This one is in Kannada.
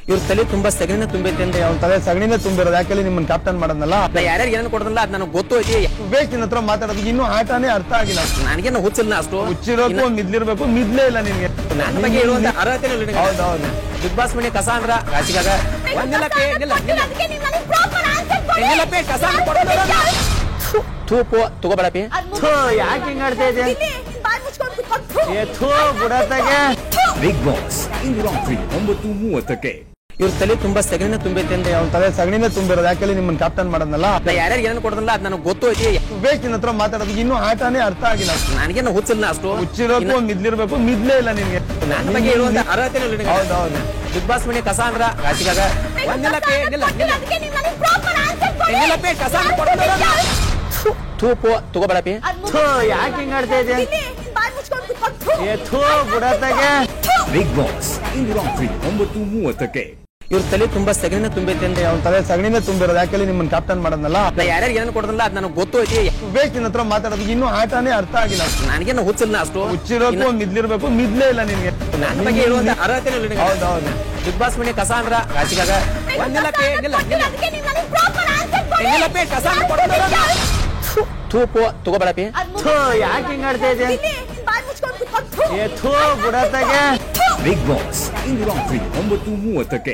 ಇವ್ರ ತಲೆ ತುಂಬಾ ಸಗಣಿನ ತುಂಬೈತೆ ಅಂದ್ರೆ ಅವ್ನ ತಲೆ ಸಗಣಿನೇ ತುಂಬಿರೋದು. ಯಾಕೆ ನಿಮ್ಮನ್ನ ಕ್ಯಾಪ್ಟನ್ ಮಾಡೋದಲ್ಲ. ಯಾರ್ಯಾರು ಏನೇನು ಕೊಡೋದಲ್ಲ ಅದ್ ನನಗೆ ಗೊತ್ತು ಐತಿ. ವೇಸ್ಟ್ ನಿನ್ನ ಹತ್ರ ಮಾತಾಡೋದು ಇನ್ನೂ ಆಟನೇ ಅರ್ಥ ಆಗಿಲ್ಲ. ನನಗೇನು ಹುಚ್ಚಿಲ್ಲ ಅಷ್ಟು. ಹುಚ್ಚಿರೋಕು ಮಿದ್ಲಿರ್ಬೇಕು, ಮಿದ್ಲೇ ಇಲ್ಲ ನಿನ್ಗೆ. ನನ್ನ ಬಗ್ಗೆ ಹೇಳುವಂತ ಅರ್ಹತೆ ಹೌದೌದು. ಬಿಗ್ ಬಾಸ್ ಮನೆ ಕಸ ಅಂದ್ರ ರಾಶಿಗಾಗ ಒಂದಿಲ್ಲ ಪೇ ಕಸ ತೂಪು ತಗೋಬೇಡ ಪೇ. ಯಾಕೆ ಹಿಂಗ್ ಆಡ್ತಾ ಇದೆ? ಬಿಡತ್ತಾಗೆ. ಬಿಗ್ ಬಾಸ್ ಇಂದು ರಾತ್ರಿ 9:30ಕ್ಕೆ. ಇವ್ರ ತಲೆ ತುಂಬಾ ಸಗಣಿನ ತುಂಬೈತೆ ಅಂದ್ರೆ ಅವ್ನ ತಲೆ ಸಗಣಿನೇ ತುಂಬಿರೋದು. ಯಾಕೆ ನಿಮ್ಮನ್ನ ಕ್ಯಾಪ್ಟನ್ ಮಾಡೋದಲ್ಲ. ಯಾರ್ಯಾರು ಏನೇನು ಕೊಡೋದಲ್ಲ ಅದ್ ನನಗೆ ಗೊತ್ತು ಐತಿ. ವೇಸ್ಟ್ ನಿನ್ನ ಹತ್ರ ಮಾತಾಡೋದು ಇನ್ನೂ ಆಟನೇ ಅರ್ಥ ಆಗಿಲ್ಲ. ನನಗೇನು ಹುಚ್ಚಿಲ್ಲ ಅಷ್ಟು. ಹುಚ್ಚಿರೋಕು ಮಿದ್ಲಿರ್ಬೇಕು, ಮಿದ್ಲೇ ಇಲ್ಲ ನಿನ್ಗೆ. ನನ್ನ ಬಗ್ಗೆ ಹೇಳುವಂತ ಅರ್ಹತೆ ಹೌದೌದು. ಬಿಗ್ ಬಾಸ್ ಮನೆ ಕಸ ಅಂದ್ರ ರಾಶಿಗಾಗ ಒಂದಿಲ್ಲ ಪೇ ಕಸ ತೂಪು ತಗೋಬೇಡ ಪೇ. ಯಾಕೆ ಹಿಂಗ್ ಆಡ್ತಾ ಇದೆ? ಬಿಡತ್ತಾಗೆ. ಬಿಗ್ ಬಾಸ್ ಇಂದು ರಾತ್ರಿ 9:30ಕ್ಕೆ. ಇವ್ರ ತಲೆ ತುಂಬಾ ಸಗಣಿನ ತುಂಬೈತೆ ಅಂದ್ರೆ ಅವ್ನ ತಲೆ ಸಗಣಿನೇ ತುಂಬಿರೋದು. ಯಾಕೆ ನಿಮ್ಮನ್ನ ಕ್ಯಾಪ್ಟನ್ ಮಾಡೋದಲ್ಲ. ಯಾರ್ಯಾರು ಏನೇನು ಕೊಡೋದಲ್ಲ ಅದ್ ನನಗೆ ಗೊತ್ತು ಐತಿ. ವೇಸ್ಟ್ ನಿನ್ನ ಹತ್ರ ಮಾತಾಡೋದು ಇನ್ನೂ ಆಟನೇ ಅರ್ಥ ಆಗಿಲ್ಲ. ನನಗೇನು ಹುಚ್ಚಿಲ್ಲ ಅಷ್ಟು. ಹುಚ್ಚಿರೋಕು ಮಿದ್ಲಿರ್ಬೇಕು, ಮಿದ್ಲೇ ಇಲ್ಲ ನಿನ್ಗೆ. ನನ್ನ ಬಗ್ಗೆ ಹೇಳುವಂತ ಅರ್ಹತೆ ಹೌದೌದು. ಬಿಗ್ ಬಾಸ್ ಮನೆ ಕಸ ಅಂದ್ರ ರಾಶಿಗಾಗ ಒಂದಿಲ್ಲ ಪೇ ಕಸ ತೂಪು ತಗೋಬೇಡ ಪೇ. ಯಾಕೆ ಹಿಂಗ್ ಆಡ್ತಾ ಇದೆ? ಬಿಡತ್ತಾಗೆ. ಬಿಗ್ ಬಾಸ್ ಇಂದು ರಾತ್ರಿ 9:30ಕ್ಕೆ.